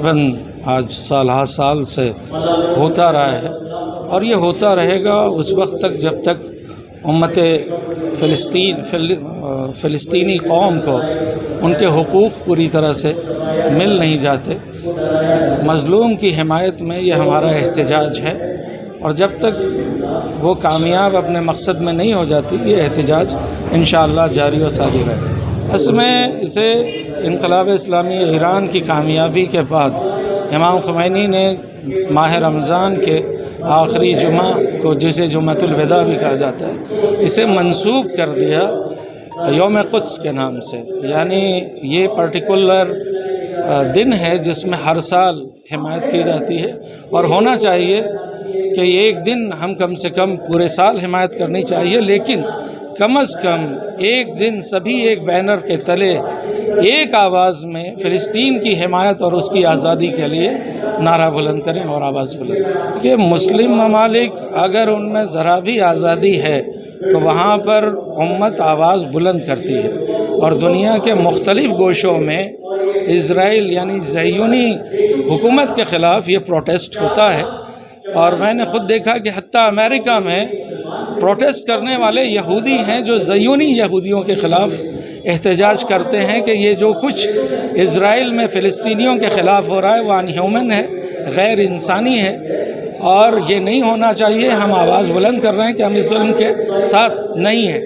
تقریباً آج سالہ سال سے ہوتا رہا ہے، اور یہ ہوتا رہے گا اس وقت تک جب تک امت فلسطینی قوم کو ان کے حقوق پوری طرح سے مل نہیں جاتے۔ مظلوم کی حمایت میں یہ ہمارا احتجاج ہے، اور جب تک وہ کامیاب اپنے مقصد میں نہیں ہو جاتی یہ احتجاج انشاءاللہ جاری و ساری رہے گا۔ اس میں اسے انقلاب اسلامی ایران کی کامیابی کے بعد امام خمینی نے ماہ رمضان کے آخری جمعہ کو، جسے جمعۃ الوداع بھی کہا جاتا ہے، اسے منسوب کر دیا یوم قدس کے نام سے، یعنی یہ پرٹیکولر دن ہے جس میں ہر سال حمایت کی جاتی ہے، اور ہونا چاہیے کہ ایک دن ہم کم سے کم پورے سال حمایت کرنی چاہیے، لیکن کم از کم ایک دن سبھی ایک بینر کے تلے ایک آواز میں فلسطین کی حمایت اور اس کی آزادی کے لیے نعرہ بلند کریں اور آواز بلند کریں۔ کہ مسلم ممالک اگر ان میں ذرا بھی آزادی ہے تو وہاں پر امت آواز بلند کرتی ہے، اور دنیا کے مختلف گوشوں میں اسرائیل یعنی صہیونی حکومت کے خلاف یہ پروٹیسٹ ہوتا ہے، اور میں نے خود دیکھا کہ حتیٰ امریکہ میں پروٹیسٹ کرنے والے یہودی ہیں جو صہیونی یہودیوں کے خلاف احتجاج کرتے ہیں کہ یہ جو کچھ اسرائیل میں فلسطینیوں کے خلاف ہو رہا ہے وہ ان ہیومن ہے، غیر انسانی ہے، اور یہ نہیں ہونا چاہیے۔ ہم آواز بلند کر رہے ہیں کہ ہم اس ظلم کے ساتھ نہیں ہیں۔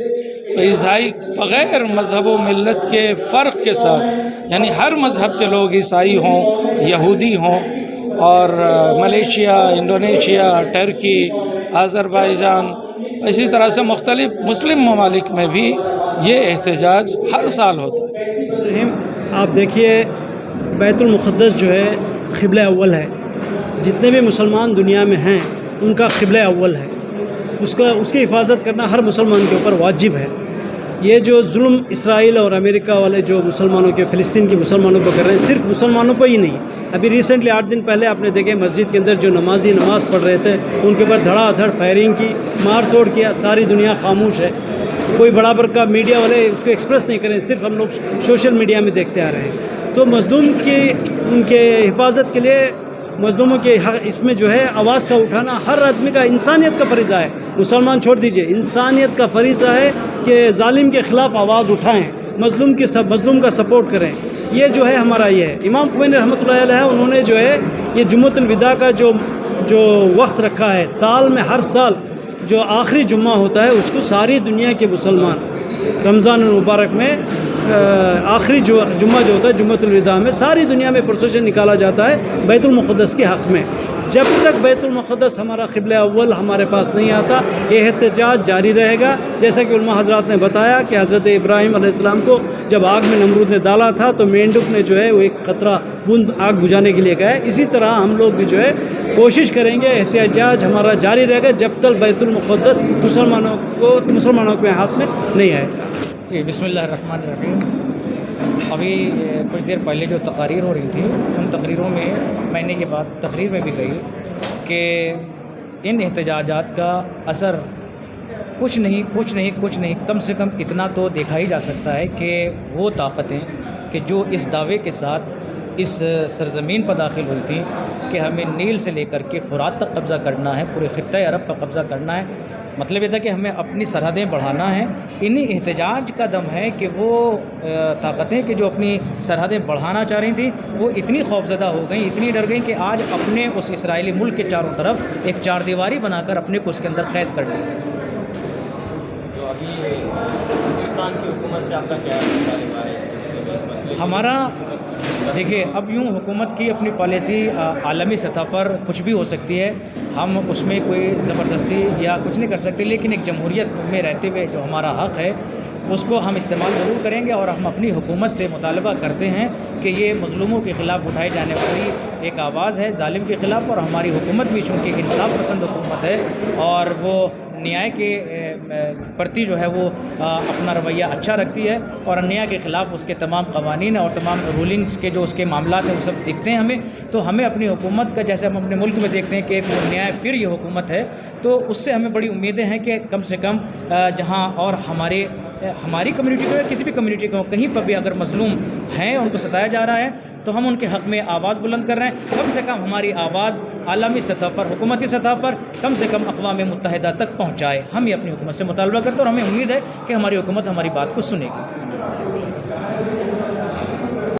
تو عیسائی بغیر مذہب و ملت کے فرق کے ساتھ، یعنی ہر مذہب کے لوگ، عیسائی ہوں، یہودی ہوں، اور ملیشیا، انڈونیشیا، ٹرکی، آذربائیجان، اسی طرح سے مختلف مسلم ممالک میں بھی یہ احتجاج ہر سال ہوتا ہے۔ آپ دیکھیے بیت المقدس جو ہے قبلہ اول ہے، جتنے بھی مسلمان دنیا میں ہیں ان کا قبلہ اول ہے، اس کی حفاظت کرنا ہر مسلمان کے اوپر واجب ہے۔ یہ جو ظلم اسرائیل اور امریکہ والے جو مسلمانوں کے، فلسطین کے مسلمانوں کو کر رہے ہیں، صرف مسلمانوں کو ہی نہیں، ابھی ریسنٹلی 8 دن پہلے آپ نے دیکھے مسجد کے اندر جو نمازی نماز پڑھ رہے تھے ان کے اوپر دھڑا دھڑ فائرنگ کی، مار توڑ کیا، ساری دنیا خاموش ہے، کوئی بڑا کا میڈیا والے اس کو ایکسپریس نہیں کریں، صرف ہم لوگ سوشل میڈیا میں دیکھتے آ رہے ہیں۔ تو مظلوم کی، ان کے حفاظت کے لیے، مظلوموں کے اس میں جو ہے آواز کا اٹھانا ہر آدمی کا انسانیت کا فریضہ ہے۔ مسلمان چھوڑ دیجئے، انسانیت کا فریضہ ہے کہ ظالم کے خلاف آواز اٹھائیں، مظلوم کا سپورٹ کریں۔ یہ جو ہے ہمارا یہ ہے۔ امام خمینی رحمۃ اللہ علیہ انہوں نے جو ہے یہ جمعۃ الوداع کا جو وقت رکھا ہے، سال میں ہر سال جو آخری جمعہ ہوتا ہے اس کو ساری دنیا کے مسلمان رمضان المبارک میں آخری جمعہ جو ہوتا ہے جمعۃ الوداع میں ساری دنیا میں پروسیشن نکالا جاتا ہے بیت المقدس کے حق میں۔ جب تک بیت المقدس ہمارا قبلہ اول ہمارے پاس نہیں آتا یہ احتجاج جاری رہے گا۔ جیسا کہ علماء حضرات نے بتایا کہ حضرت ابراہیم علیہ السلام کو جب آگ میں نمرود نے ڈالا تھا تو مینڈک نے جو ہے وہ ایک قطرہ بوند آگ بجھانے کے لیے گئے، اسی طرح ہم لوگ بھی جو ہے کوشش کریں گے، احتجاج ہمارا جاری رہے گا جب تک بیت المقدس مسلمانوں کے ہاتھ میں نہیں آئے گا۔ بسم اللہ الرحمن الرحیم۔ ابھی کچھ دیر پہلے جو تقاریر ہو رہی تھی ان تقریروں میں میں نے یہ بات تقریر میں بھی کہی کہ ان احتجاجات کا اثر کچھ نہیں کم سے کم اتنا تو دیکھا ہی جا سکتا ہے کہ وہ طاقتیں کہ جو اس دعوے کے ساتھ اس سرزمین پر داخل ہوئی تھیں کہ ہمیں نیل سے لے کر کے فرات تک قبضہ کرنا ہے، پورے خطۂ عرب پر قبضہ کرنا ہے، مطلب یہ تھا کہ ہمیں اپنی سرحدیں بڑھانا ہے۔ انہی احتجاج کا دم ہے کہ وہ طاقتیں کہ جو اپنی سرحدیں بڑھانا چاہ رہی تھیں وہ اتنی خوفزدہ ہو گئیں، اتنی ڈر گئیں کہ آج اپنے اس اسرائیلی ملک کے چاروں طرف ایک چار دیواری بنا کر اپنے کو اس کے اندر قید کر لی۔ جو ابھی ہندوستان کی حکومت سے آپ کا کیا مطالبہ ہے اس سلسلے میں، اس مسئلے؟ ہمارا دیکھیے اب یوں حکومت کی اپنی پالیسی عالمی سطح پر کچھ بھی ہو سکتی ہے، ہم اس میں کوئی زبردستی یا کچھ نہیں کر سکتے، لیکن ایک جمہوریت میں رہتے ہوئے جو ہمارا حق ہے اس کو ہم استعمال ضرور کریں گے، اور ہم اپنی حکومت سے مطالبہ کرتے ہیں کہ یہ مظلوموں کے خلاف اٹھائی جانے والی ایک آواز ہے ظالم کے خلاف، اور ہماری حکومت بھی چونکہ انصاف پسند حکومت ہے اور وہ نیائے کے پرتی جو ہے وہ اپنا رویہ اچھا رکھتی ہے، اور انیا کے خلاف اس کے تمام قوانین اور تمام رولنگز کے جو اس کے معاملات ہیں وہ سب دکھتے ہیں ہمیں۔ تو ہمیں اپنی حکومت کا، جیسے ہم اپنے ملک میں دیکھتے ہیں کہ ایک نیائے پھر یہ حکومت ہے، تو اس سے ہمیں بڑی امیدیں ہیں کہ کم سے کم جہاں اور ہمارے ہماری کمیونٹی کو یا کسی بھی کمیونٹی کو کہیں پر بھی اگر مظلوم ہیں ان کو ستایا جا رہا ہے تو ہم ان کے حق میں آواز بلند کر رہے ہیں. کم سے کم ہماری آواز عالمی سطح پر حکومتی سطح پر کم سے کم اقوام متحدہ تک پہنچائے. ہم یہ اپنی حکومت سے مطالبہ کرتے ہیں اور ہمیں امید ہے کہ ہماری حکومت ہماری بات کو سنے گی.